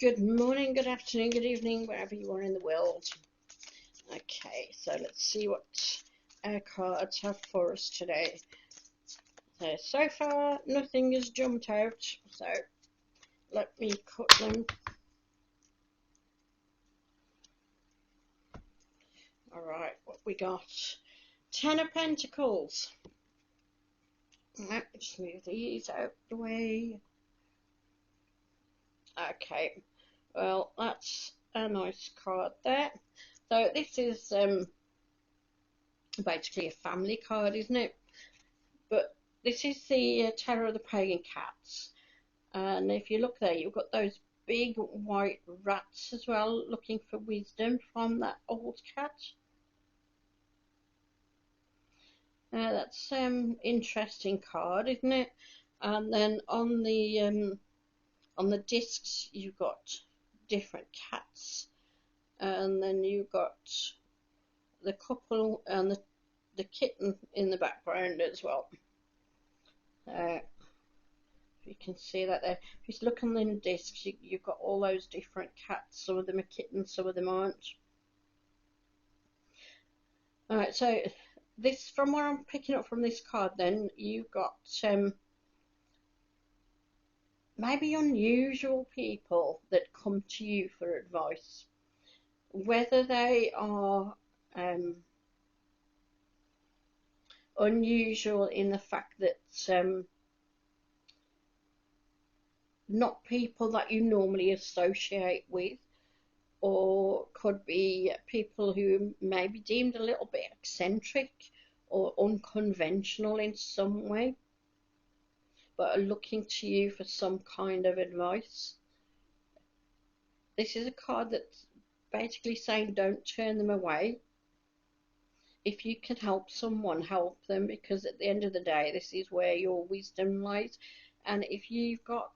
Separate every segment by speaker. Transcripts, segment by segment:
Speaker 1: Good morning, good afternoon, good evening, wherever you are in the world. Okay, so let's see what our cards have for us today. So far, nothing has jumped out, so let me cut them. Alright, what we got? Ten of Pentacles. Just move these out the way. Okay, well, that's a nice card there. So this is basically a family card, isn't it? But this is the Terror of the Pagan Cats. And if you look there, you've got those big white rats as well, looking for wisdom from that old cat. That's interesting card, isn't it? And then on the discs, you've got different cats, and then you've got the couple and the kitten in the background as well. You can see that there. If you look on the discs, you've got all those different cats. Some of them are kittens, some of them aren't. Alright, so this, from what I'm picking up from this card, then you've got maybe unusual people that come to you for advice, whether they are unusual in the fact that not people that you normally associate with, or could be people who may be deemed a little bit eccentric or unconventional in some way, but are looking to you for some kind of advice. This is a card that's basically saying don't turn them away. If you can help someone, help them, because at the end of the day, this is where your wisdom lies. And if you've got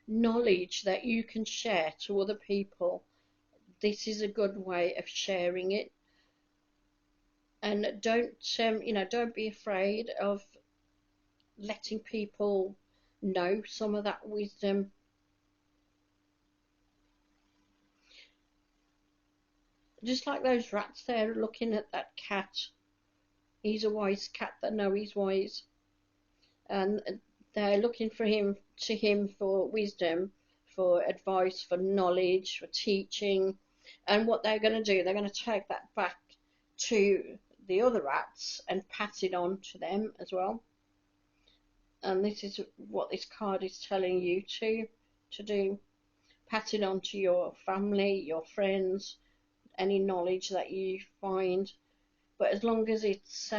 Speaker 1: knowledge that you can share to other people, this is a good way of sharing it. And don't don't be afraid of letting people know some of that wisdom. Just like those rats there looking at that cat. He's a wise cat that knows he's wise, and they're looking for him for wisdom, for advice, for knowledge, for teaching. And what they're going to do, they're going to take that back to the other rats and pass it on to them as well. And this is what this card is telling you to do. Pass it on to your family, your friends, any knowledge that you find, but as long as it's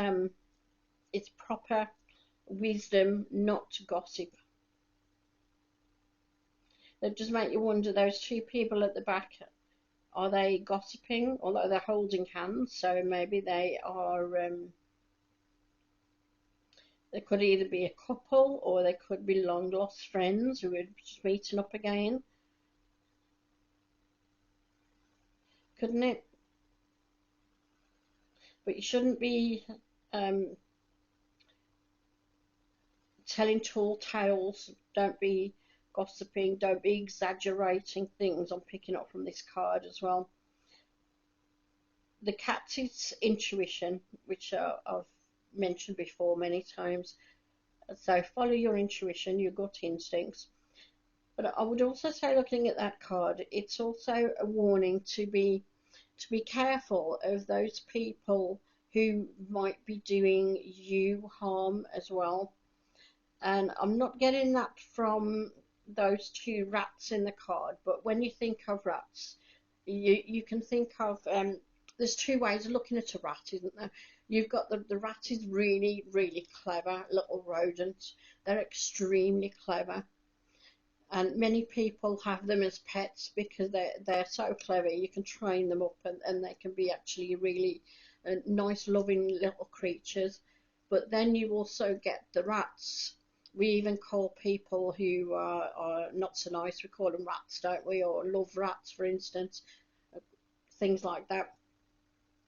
Speaker 1: proper wisdom, not gossip. That just make you wonder, those two people at the back, are they gossiping? Although they're holding hands, so maybe they are they could either be a couple, or they could be long lost friends who are just meeting up again, couldn't it? But you shouldn't be telling tall tales. Don't be gossiping. Don't be exaggerating things. I'm picking up from this card as well. The cat is intuition, which I've mentioned before many times. So follow your intuition, your gut instincts. But I would also say, looking at that card, it's also a warning to be careful of those people who might be doing you harm as well. And I'm not getting that from those two rats in the card, but when you think of rats, you can think of there's two ways of looking at a rat, isn't there? You've got the rat is really, really clever little rodent. They're extremely clever, and many people have them as pets because they're so clever. You can train them up, and they can be actually really nice, loving little creatures. But then you also get the rats. We even call people who are not so nice, we call them rats, don't we? Or love rats, for instance, things like that.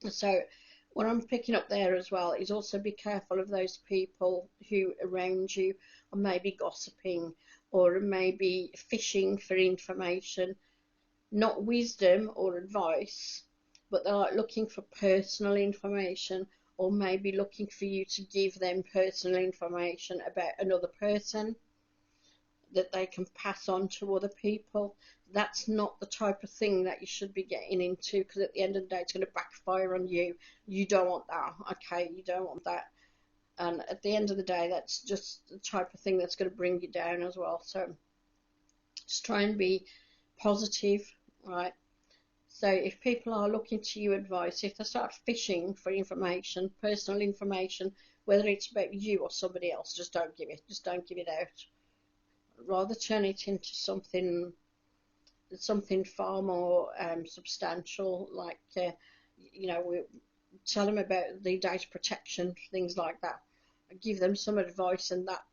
Speaker 1: So what I'm picking up there as well is also be careful of those people who around you are maybe gossiping or maybe fishing for information, not wisdom or advice, but they're like looking for personal information, or maybe looking for you to give them personal information about another person that they can pass on to other people. That's not the type of thing that you should be getting into, because at the end of the day it's going to backfire on you. You don't want that, okay? You don't want that. And at the end of the day, that's just the type of thing that's going to bring you down as well. So just try and be positive, right? So if people are looking to you advice, if they start fishing for information, personal information, whether it's about you or somebody else, just don't give it. Just don't give it out. Rather turn it into something far more substantial, like you know, we tell them about the data protection, things like that. Give them some advice and that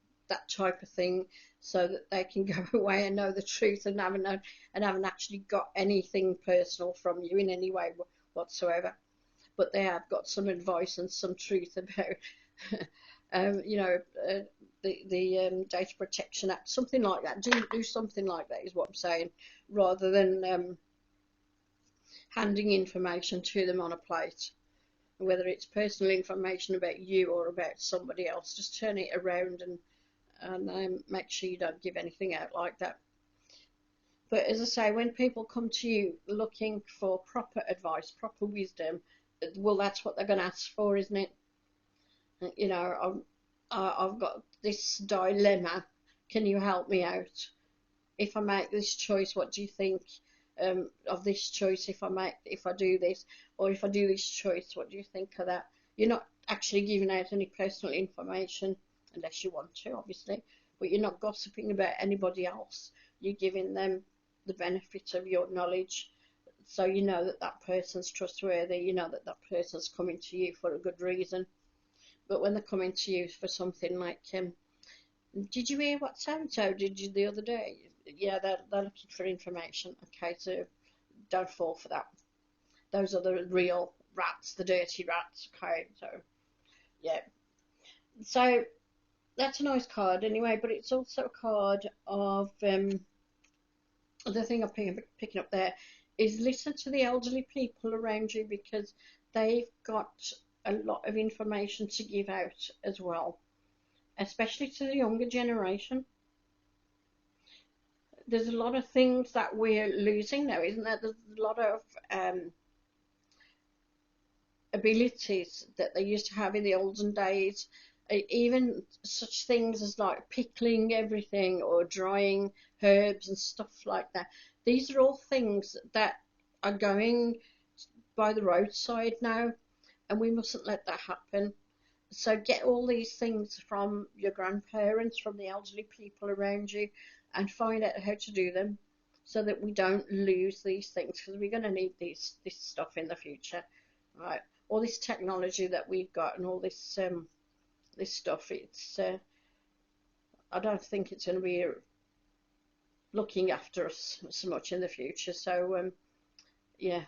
Speaker 1: type of thing, so that they can go away and know the truth, and haven't actually got anything personal from you in any way whatsoever. But they have got some advice and some truth about you know, the Data Protection Act, something like that. Do something like that is what I'm saying, rather than handing information to them on a plate. Whether it's personal information about you or about somebody else, just turn it around and make sure you don't give anything out like that. But as I say, when people come to you looking for proper advice, proper wisdom, well, that's what they're going to ask for, isn't it? You know, I've got this dilemma. Can you help me out? If I make this choice, what do you think of this choice? If I do this, or if I do this choice, what do you think of that? You're not actually giving out any personal information, unless you want to, obviously, but you're not gossiping about anybody else. You're giving them the benefit of your knowledge, so you know that that person's trustworthy. You know that that person's coming to you for a good reason. But when they're coming to you for something like, did you hear what so-and-so did you the other day? Yeah, they're looking for information. Okay, so don't fall for that. Those are the real rats, the dirty rats. Okay, so yeah. So that's a nice card anyway, but it's also a card of the thing I'm picking up there is listen to the elderly people around you, because they've got a lot of information to give out as well, especially to the younger generation. There's a lot of things that we're losing now, isn't there? There's a lot of abilities that they used to have in the olden days, even such things as like pickling everything or drying herbs and stuff like that. These are all things that are going by the roadside now, and we mustn't let that happen. So get all these things from your grandparents, from the elderly people around you, and find out how to do them, so that we don't lose these things, because we're going to need this stuff in the future, right? All this technology that we've got and all this this stuff, it's I don't think it's going to be looking after us so much in the future. So yeah,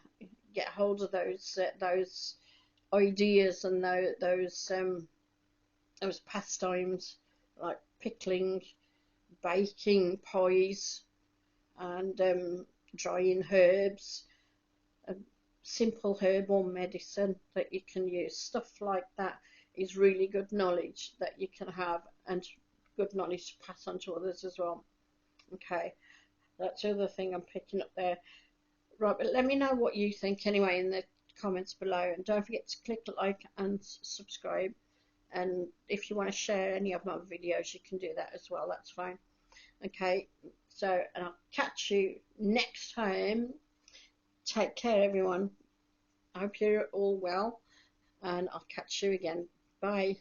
Speaker 1: get hold of those ideas and those pastimes, like pickling, baking pies, and drying herbs, a simple herbal medicine that you can use. Stuff like that is really good knowledge that you can have, and good knowledge to pass on to others as well. Okay, that's the other thing I'm picking up there. Right, but let me know what you think anyway in the comments below, and don't forget to click like and subscribe. And if you want to share any of my videos, you can do that as well. That's fine. Okay, so, and I'll catch you next time. Take care, everyone. I hope you're all well, and I'll catch you again. Bye.